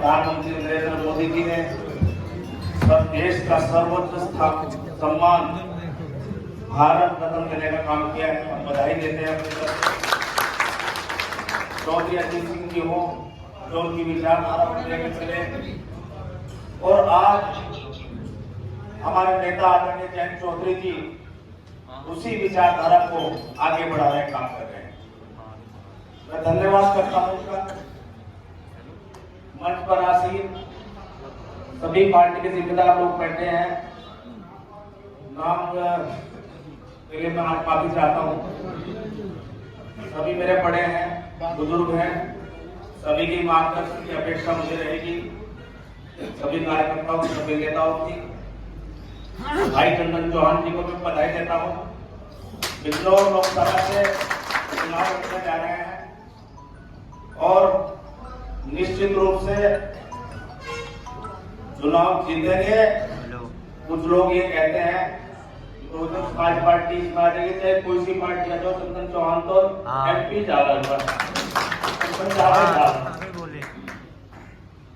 प्रधानमंत्री नरेंद्र मोदी जी ने देश का सर्वोच्च सम्मान भारत रत्न देने का काम किया है। हम बधाई देते हैं अपनी तरफ से। चौधरी अजीत सिंह जी हो जो उनकी विचारधारा को लेकर चले, और आज हमारे नेता आदरणीय जयंत चौधरी जी उसी विचारधारा को आगे बढ़ाने का काम कर रहे हैं। मैं धन्यवाद करता हूं उनका। मंच पर आसीन सभी पार्टी के जिम्मेदार लोग बैठे हैं, नाम के लिए मैं आज माफी चाहता हूं। सभी मेरे बड़े हैं, बुजुर्ग हैं, सभी की मार्गदर्शन की अपेक्षा मुझे रहेगी, सभी कार्यकर्ताओं सभी नेताओं की। भाई चंदन चौहान जी को मैं बधाई देता हूं। बिजनौर लोकसभा से चुनाव लड़ने जा रहे हैं और निश्चित रूप से चुनाव जीतेंगे। कुछ लोग ये कहते हैं तो समाज पार्टी इसमें आ जाएगी, चाहे कोई सी पार्टी है, जो चंदन चौहान तो एमपी जा रहा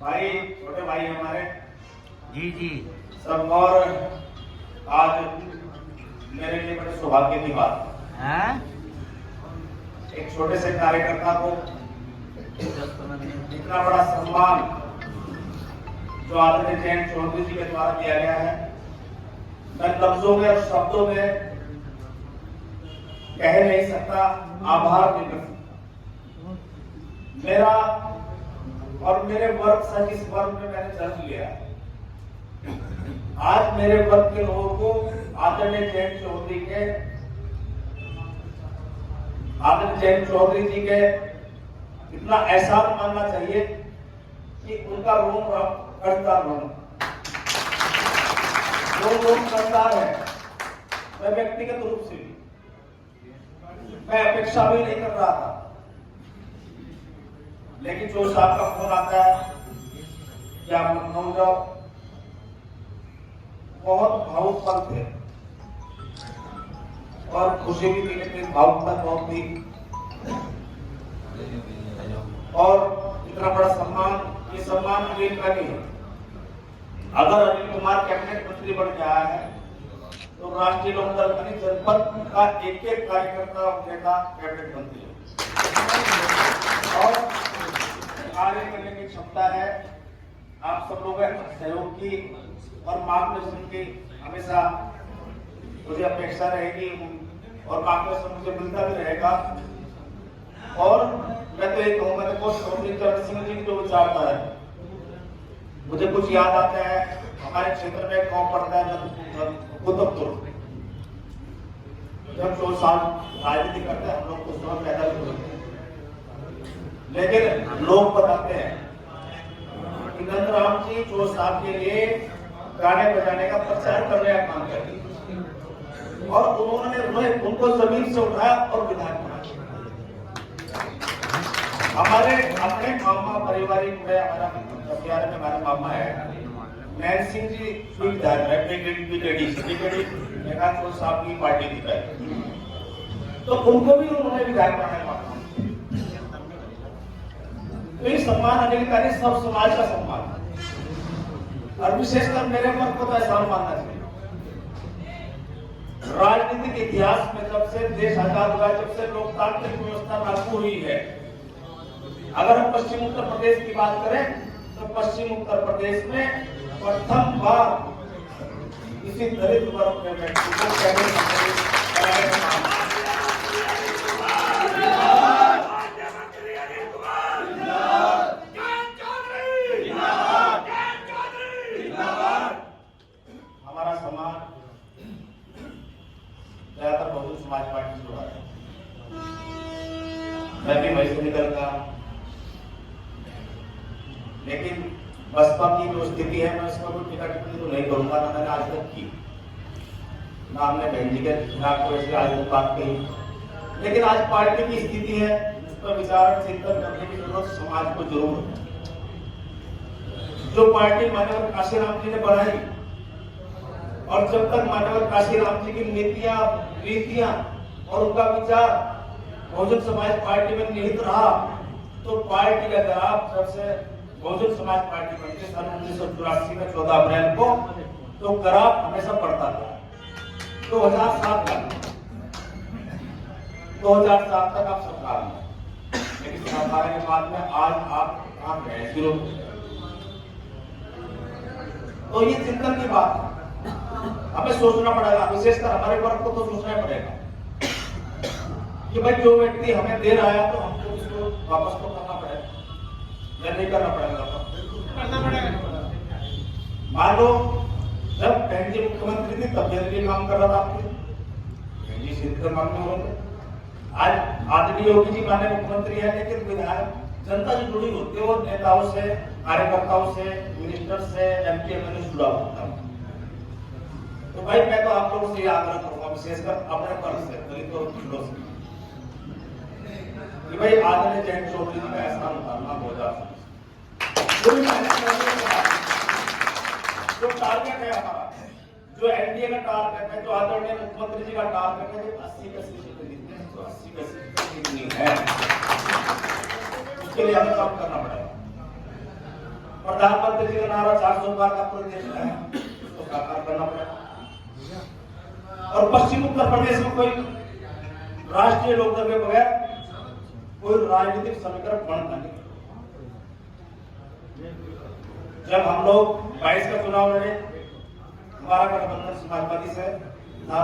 भाई, छोटे भाई हमारे जी जी सब। और आज मेरे लिए बड़े सौभाग्य की बात है, एक छोटे से कार्यकर्ता को इतना बड़ा सम्मान जो आदरणीय जयंत चौधरी जी के द्वारा दिया गया है, मैं लफ्जों में और शब्दों में कह नहीं सकता, आभार नहीं कर सकता। मेरा और मेरे वर्ग से जिस वर्ग में मैंने जन्म लिया, आज मेरे वर्ग के लोगों को आदरणीय जयंत चौधरी जी के इतना एहसान मानना चाहिए कि उनका ऋण करता है। मैं व्यक्तिगत रूप से भी मैं अपेक्षा भी नहीं कर रहा था, लेकिन जो साहब का फोन आता है क्या जब बहुत भावुक पल थे और खुशी भी थी, लेकिन भावुकता बहुत थी। और इतना बड़ा सम्मान, ये सम्मान अनिल का नहीं है। अगर अनिल कुमार कैबिनेट मंत्री बन गया है तो राष्ट्रीय लोकदल जनपद का एक एक कार्यकर्ता नेता कैबिनेट मंत्री और कार्य करने की क्षमता है। आप सब लोगों के सहयोग की और मार्गदर्शन की हमेशा मुझे अपेक्षा रहेगी और मार्गदर्शन मुझे मिलता भी रहेगा। और मैं तो ये कहूँगा, देखो चौधरी चरण सिंह जी की जो विचारधारा है, मुझे कुछ याद आता है। हमारे क्षेत्र में गांव पड़ता है कुतुबपुर, जब 4 साल राजनीति करते हैं हम लोग उस समय पैदा भी होते हैं, लेकिन लोग बताते हैं कि नंदराम जी 4 साल के लिए गाने बजाने का प्रचार करने का काम किया और उन्होंने उनको जमीन से उठाया और विधायक बनाया। हमारे अपने मामा पारिवारिक में हमारा कटिहार में हमारे मामा है नैन सिंह जी, मेघाचोर साहब की पार्टी थी पहले, तो उनको भी उन्होंने विधायक बनाया। तो ये सम्मान अनिल का नहीं, सब समाज का सम्मान, और विशेषकर मेरे वर्ग को तो एहसान मानना चाहिए। राजनीतिक इतिहास में जब से देश आजाद हुआ, जब से लोकतांत्रिक व्यवस्था लागू हुई है, अगर हम पश्चिम उत्तर प्रदेश की बात करें तो पश्चिम उत्तर प्रदेश में प्रथम बार किसी दलित वर्ग में व्यक्ति को कैबिनेट हमारा समाज ज्यादातर बहुजन समाज पार्टी से जुड़ा है। मैं भी वही से निकलता, लेकिन बसपा की जो स्थिति है मैं उसमें कोई टिकट तो नहीं करूंगा, ना मैंने आज तक की, ना हमने बहन जी के खिलाफ कोई ऐसी आज तक बात कही। लेकिन आज पार्टी की स्थिति है, उस पर विचार चिंतन करने की जरूरत समाज को जरूर है। जो पार्टी मानव काशीराम जी ने बनाई, और जब तक मानव काशीराम जी की नीतियां रीतियां और उनका विचार बहुजन समाज पार्टी में निहित रहा, तो पार्टी का जब से बहुजन समाज पार्टी बनी थी सन 1984 में 14 अप्रैल को, तो ग्राफ हमेशा बढ़ता था। 2007 तक 2007 तक आप सरकार में, लेकिन सरकार के बाद में आज आप कहां गए? 0। तो ये चिंतन की बात है, हमें सोचना पड़ेगा, विशेषकर हमारे वर्ग को तो सोचना पड़ेगा कि भाई जो व्यक्ति हमें दे रहा है तो हमको उसको वापस तो करना पड़ेगा या नहीं करना पड़ेगा? करना पड़ेगा। मान लो जब एनडी मुख्यमंत्री थी तब भी काम कर रहा था आपके एनडी सीट कर मांगने होते। आज आदरणीय योगी जी माननीय मुख्यमंत्री है, लेकिन विधायक जनता जो जुड़ी होती है वो नेताओं से, कार्यकर्ताओं से, मिनिस्टर से, एमपी एमएलए से जुड़ा होता है। तो भाई मैं तो आप लोगों से ये आग्रह करूंगा, विशेषकर अपने वर्ग से, दलित और पिछड़ों से, कि भाई आदरणीय जयंत चौधरी जी का एहसान उतारना हो जाता। जो टारगेट है हमारा, जो एनडीए का टारगेट है, जो आदरणीय मुख्यमंत्री जी का टारगेट है, 80% है, उसके लिए हमें काम करना पड़ेगा। प्रधानमंत्री जी का नारा 400 बार का पूरे देश में है, उसको साकार करना पड़ेगा। और पश्चिम उत्तर प्रदेश में कोई राष्ट्रीय लोकदल के बगैर कोई राजनीतिक समीकरण बनता नहीं। जब हम लोग 22 का चुनाव लड़े, हमारा गठबंधन समाजवादी से था,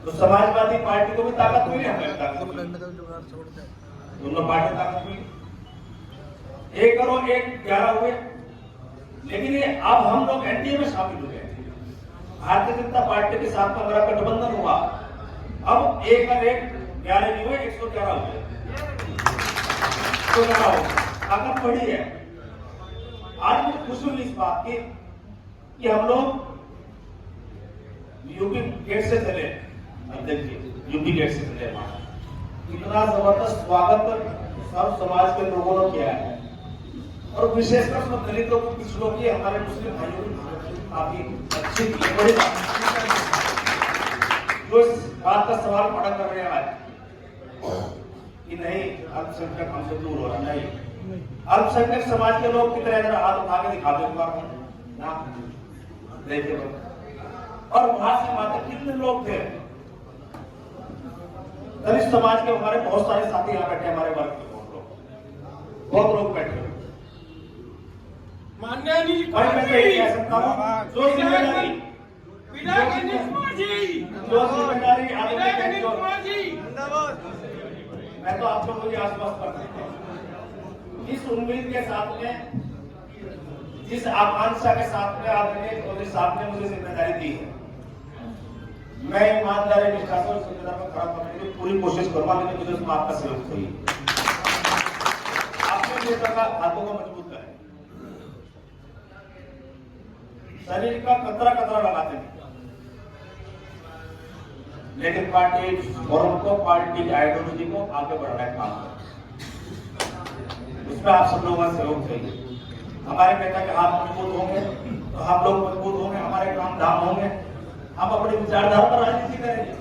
तो समाजवादी पार्टी को भी ताकत मिली, हमें ताकत मिली, दोनों पार्टी ताकत मिली, 1 और 1 11 हुए। लेकिन ये अब हम लोग एनडीए में शामिल हो गए, भारतीय जनता पार्टी के साथ हमारा गठबंधन हुआ। अब 1 और 1 11 नहीं हुए, 111 हुए, ताकत बढ़ी है। आज मुझे खुशी हुई इस बात की कि हम लोग यूपी गेट से चले, अध्यक्ष जी यूपी गेट से चले, इतना जबरदस्त स्वागत सब समाज के लोगों ने किया है, और विशेषकर दलितों को, पिछड़ों की, हमारे मुस्लिम भाइयों की काफी अच्छी बड़ी जो इस बात का सवाल खड़ा कर रहे हैं कि नहीं अल्पसंख्यक हमसे दूर हो रहा, नहीं, अल्पसंख्यक समाज के लोग कितने जरा हाथ उठा के दिखा दो ना, देखिए। और वहां से वहां तक कितने लोग थे दलित समाज के, हमारे बहुत सारे साथी यहाँ बैठे, हमारे वर्ग के बहुत लोग बैठे। माननीय भाई मैं तो कह सकता हूँ, जो जिम्मेदारी मैं तो आप लोगों को आश्वस्त कर देता हूँ, इस उम्मीद के साथ में, जिस आकांक्षा के साथ में आदरणीय चौधरी साहब ने मुझे जिम्मेदारी दी है, मैं ईमानदारी, निष्ठा से उस जिम्मेदारी को खड़ा करने की पूरी कोशिश करूंगा, लेकिन मुझे उसमें आपका सहयोग चाहिए। आपने नेता का हाथों को मजबूत करें, शरीर का कतरा कतरा लगाते हैं, लेकिन पार्टी फोरम को, पार्टी की आइडियोलॉजी को आगे बढ़ाने का काम करें, उसमें आप सब लोगों का सहयोग चाहिए। हमारे नेता के हाथ मजबूत होंगे तो हम लोग मजबूत होंगे, हमारे काम धाम होंगे, हम अपनी विचारधारा पर राजनीति करेंगे।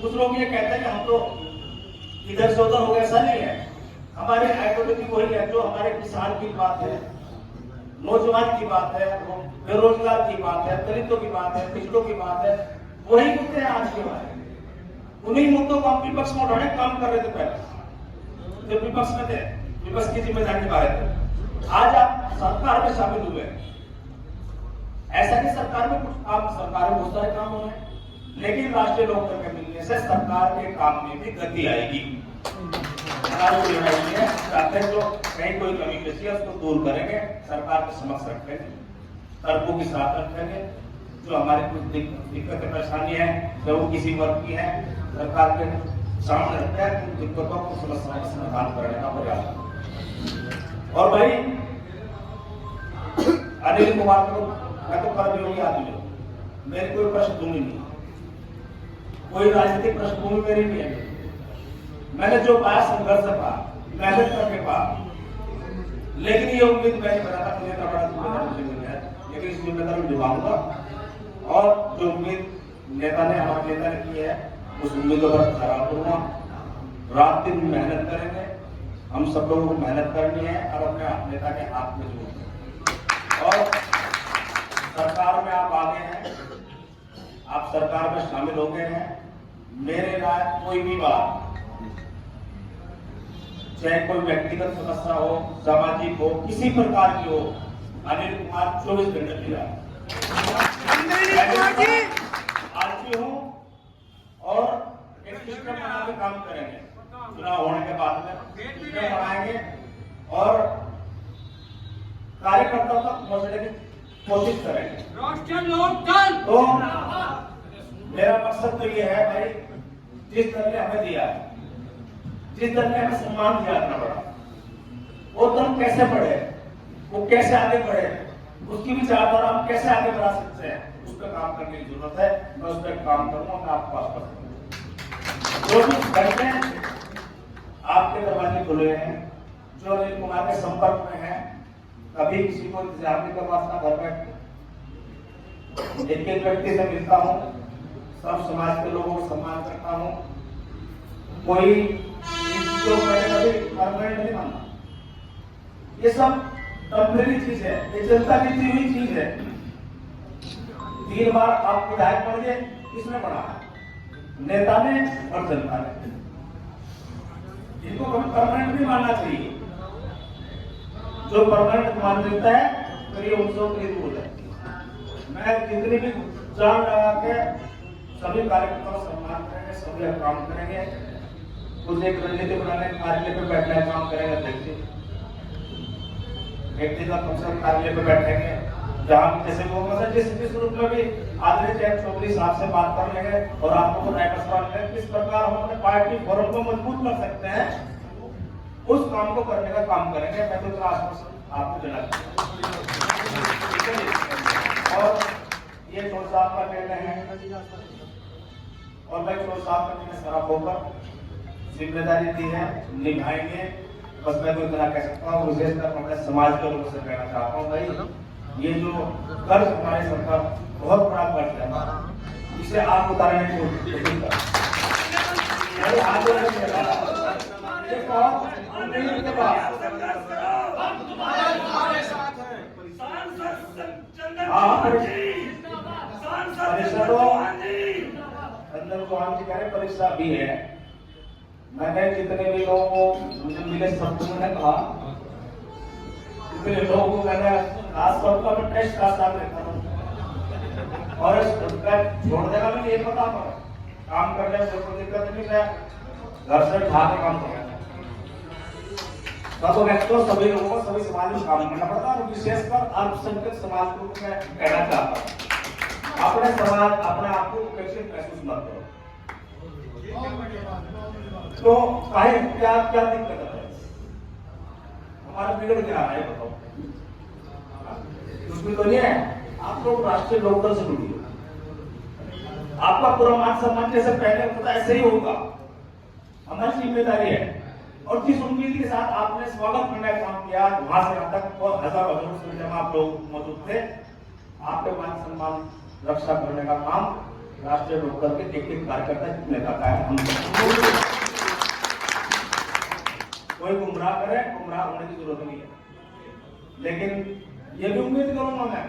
कुछ लोग ये कहते हैं कि हम तो इधर से उधर हो गए, ऐसा नहीं है। हमारी आइडियोलॉजी वही है जो हमारे किसान की बात है, नौजवान की बात है, बेरोजगार की बात है, दलितों की बात है, पिछड़ों की बात है, वही मुद्दे हैं आज के हमारे। उन्हीं मुद्दों को हम विपक्ष में उठाने काम कर रहे थे पहले, जब विपक्ष में थे, विपक्ष की जिम्मेदारी निभा रहे थे। आज आप सरकार में शामिल हुए, ऐसा नहीं सरकार में कुछ काम, सरकार में बहुत सारे काम हो रहे हैं, लेकिन राष्ट्रीय लोकदल के मिलने से सरकार के काम में भी गति आएगी। चाहते हैं जो कहीं कोई कमी पेशी है उसको दूर करेंगे, सरकार के समक्ष रखेंगे, तर्कों के साथ रखेंगे। जो हमारी कुछ दिक्कत परेशानी है, जब वो किसी वर्ग की है, सरकार के सामने रखते हैं, उन दिक्कतों को, समस्याओं का समाधान करने का प्रयास। और भाई अनिल कुमार को मैं तो कर्मयोगी आदमी हूँ, मेरे कोई पृष्ठभूमि नहीं, कोई राजनीतिक पृष्ठभूमि मेरी नहीं है। मैंने जो पाया संघर्ष पाया, मेहनत करके पाया, लेकिन ये उम्मीद मैंने बनाया मुझे इतना बड़ा जिम्मेदारी मिली है, लेकिन इस जिम्मेदारी में निभाऊंगा। और जो उम्मीद नेता ने, हमारे नेता ने की है, उस उम्मीदों पर खरा करूंगा, रात दिन मेहनत करेंगे, हम सब लोगों को मेहनत करनी है और अपने नेता के हाथ में जोड़ना। और सरकार में आप आगे हैं, आप सरकार में शामिल हो गए हैं। मेरे राय कोई भी बात, चाहे कोई व्यक्तिगत समस्या हो, सामाजिक हो, किसी प्रकार की हो, अनिल कुमार 24 घंटे मिला आलसी हूँ और एक सिस्टम बना के काम करेंगे। चुनाव होने के बाद में सिस्टम बनाएंगे और कार्यकर्ताओं तक पहुंचने की कोशिश करेंगे। तो मेरा मकसद तो ये है भाई, जिस दल ने हमें दिया है, जिस दल ने हमें सम्मान दिया इतना बड़ा, वो दल कैसे बढ़े, वो कैसे आगे बढ़े, उसकी विचारधारा हम कैसे आगे बढ़ा सकते हैं, उस पर काम करने की जरूरत है। मैं उस पर काम करूंगा, मैं आपको आश्वस्त करूंगा। जो भी घंटे आपके दरवाजे खुले हैं, जो अनिल कुमार के संपर्क में है, कभी किसी को इंतजार नहीं करवा सकता। घर बैठ एक एक व्यक्ति से मिलता हूँ, सब समाज के लोगों को सम्मान करता हूँ। कोई परमानेंट नहीं मानना, ये सब टेम्परेरी चीज है, ये जनता की दी हुई चीज है। 3 बार आप विधायक बन गए, किसने बढ़ा? नेता ने और जनता ने। इनको परमानेंट नहीं मानना चाहिए। जो परमानेंट मान लेता है तो ये उनसे करीब हो जाए। मैं जितनी भी जान लगा के सभी कार्यकर्ताओं का सम्मान करेंगे, सभी काम करेंगे। कुछ एक रणनीति बनाने कार्यालय पे बैठने का काम करेंगे। देखिए व्यक्तिगत कम कार्यालय पे बैठेंगे, जहाँ जैसे वो मतलब जिस रूप में भी आदरणीय जयंत चौधरी साहब से बात कर लेंगे और आपको राय मशवरा लेंगे किस प्रकार हम अपने पार्टी फोरम को मजबूत कर सकते हैं, उस काम को करने का काम करेंगे। मैं तो इतना आश्वासन आपको देना चाहता हूँ। और ये चोर साहब का निर्णय है और मैं चोर साहब का निर्णय सराप होकर जिम्मेदारी दी है, निभाएंगे। बस मैं तो इतना कह सकता हूँ, विशेषकर अपने समाज के लोगों से कहना चाहता हूँ, भाई ये जो कर्ज हमारे सरकार बहुत बड़ा कर्ज है, इसे आप उतारने की कोशिश करें। परीक्षा भी है। मैंने जितने भी लोगों को मुझे मिले सबको मैंने कहा, जितने लोगों को मैंने खास तौर पर मैं टेस्ट का साथ रहता हूँ और छोड़ देगा मैं ये पता पर काम करने में कोई दिक्कत नहीं, मैं घर से उठा के काम करूँगा। तब मैं तो सभी लोगों को सभी समाज में काम करना पड़ता है और विशेषकर अल्पसंख्यक समाज को मैं कहना चाहता हूँ, अपने समाज अपने आप को उपेक्षित महसूस मत करो। तो क्या क्या दिक्कत है, हमारा बिगड़ क्या है बताओ? उसमें तो नहीं है। आप लोग राष्ट्रीय लोकदल से जुड़िए, आपका पूरा मान सम्मान जैसे पहले होता ऐसे ही होगा। हमारी जिम्मेदारी है और जिस उम्मीद के साथ आपने स्वागत करने का काम किया, वहां से यहाँ तक और हजारों जब आप लोग मौजूद थे, आपके मान सम्मान रक्षा करने का काम राष्ट्रीय लोकदल के एक कार्यकर्ता नेता का है। कोई गुमराह करे, गुमराह होने की जरूरत नहीं है, लेकिन ये भी उम्मीद करूंगा मैं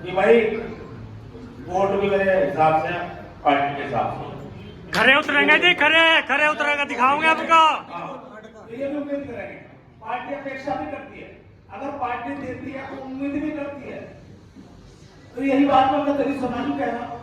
कि भाई वोट भी मेरे हिसाब से पार्टी के हिसाब से खरे उतरेंगे जी, खरे उतरेंगे, दिखाऊंगे आपको। ये भी उम्मीद करेंगे। पार्टी अपेक्षा भी करती है, अगर पार्टी देती है तो उम्मीद भी करती है। तो यही बात मैं तेरी समाज कह रहा हूँ।